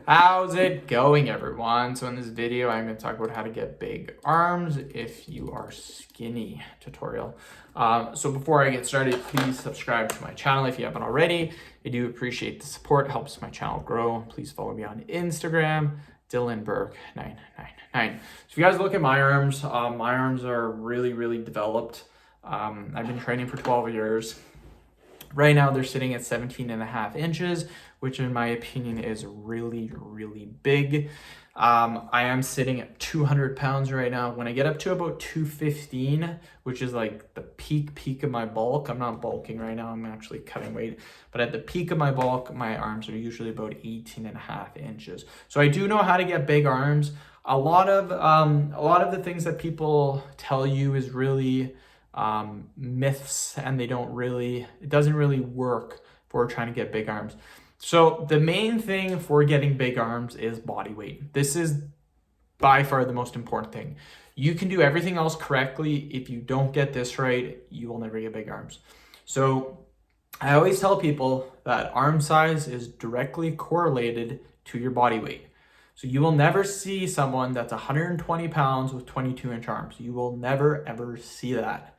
How's it going, everyone? So in this video, I'm going to talk about how to get big arms if you are skinny tutorial. So before I get started, please subscribe to my channel if you haven't already. I do appreciate the support. It helps my channel grow. Please follow me on Instagram, DylanBurke999. So if you guys look at my arms are really developed. I've been training for 12 years. Right now, they're sitting at 17.5 inches, which in my opinion is really big. I am sitting at 200 pounds right now. When I get up to about 215, which is like the peak of my bulk, I'm not bulking right now, I'm actually cutting weight, but at the peak of my bulk, my arms are usually about 18.5 inches. So I do know how to get big arms. A lot of the things that people tell you is really myths, and it doesn't really work for trying to get big arms. So the main thing for getting big arms is body weight. This is by far the most important thing. You can do everything else correctly. If you don't get this right, you will never get big arms. So I always tell people that arm size is directly correlated to your body weight. So you will never see someone that's 120 pounds with 22-inch arms. You will never ever see that.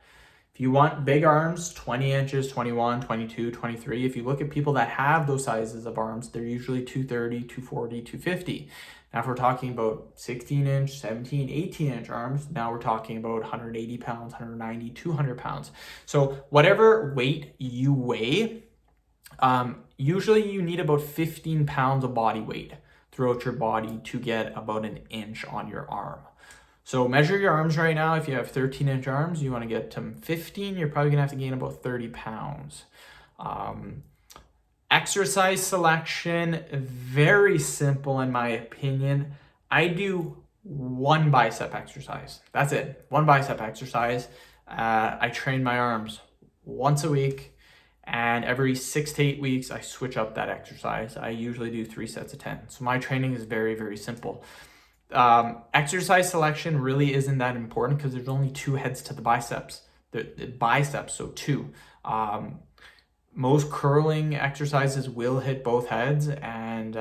If you want big arms, 20 inches, 21, 22, 23, if you look at people that have those sizes of arms, they're usually 230, 240, 250. Now, if we're talking about 16-inch, 17, 18-inch arms, now we're talking about 180 pounds, 190, 200 pounds. So whatever weight you weigh, usually you need about 15 pounds of body weight throughout your body to get about an inch on your arm. So measure your arms right now. If you have 13-inch arms, you want to get to 15, you're probably gonna have to gain about 30 pounds. Exercise selection, very simple in my opinion. I do one bicep exercise. That's it, one bicep exercise. I train my arms once a week, and every 6 to 8 weeks, I switch up that exercise. I usually do 3 sets of 10. So my training is very simple. Exercise selection really isn't that important because there's only 2 heads to the biceps. The biceps, so 2. Most curling exercises will hit both heads, and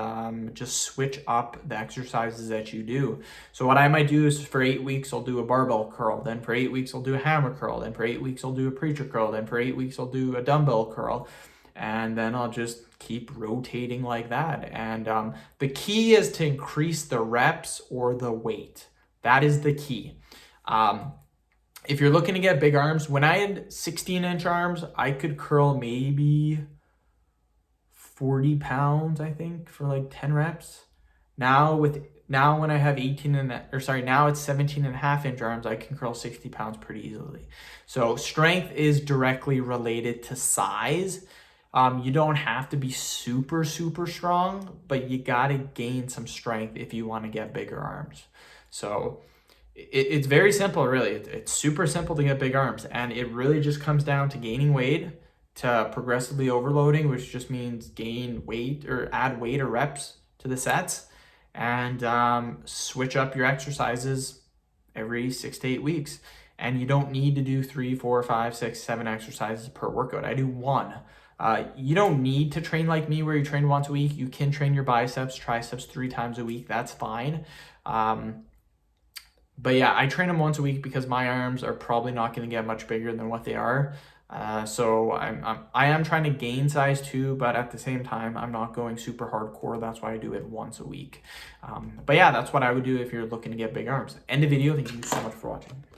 just switch up the exercises that you do. So what I might do is for 8 weeks, I'll do a barbell curl. Then for 8 weeks, I'll do a hammer curl. Then for 8 weeks, I'll do a preacher curl. Then for 8 weeks, I'll do a dumbbell curl. And then I'll just keep rotating like that. And the key is to increase the reps or the weight. That is the key. If you're looking to get big arms, when I had 16-inch arms, I could curl maybe 40 pounds, I think, for like 10 reps. Now when I have now it's 17.5-inch arms, I can curl 60 pounds pretty easily. So strength is directly related to size. You don't have to be super strong, but you gotta gain some strength if you want to get bigger arms. So it's very simple, really. It's super simple to get big arms, and it really just comes down to gaining weight, to progressively overloading, which just means gain weight or add weight or reps to the sets, and switch up your exercises every 6 to 8 weeks. And you don't need to do 3, 4, 5, 6, 7 exercises per workout. I do 1. You don't need to train like me where you train once a week. You can train your biceps, triceps 3 times a week. That's fine. But yeah, I train them once a week because my arms are probably not going to get much bigger than what they are. So I am trying to gain size too, but at the same time, I'm not going super hardcore. That's why I do it once a week. But yeah, that's what I would do if you're looking to get big arms. End the video. Thank you so much for watching.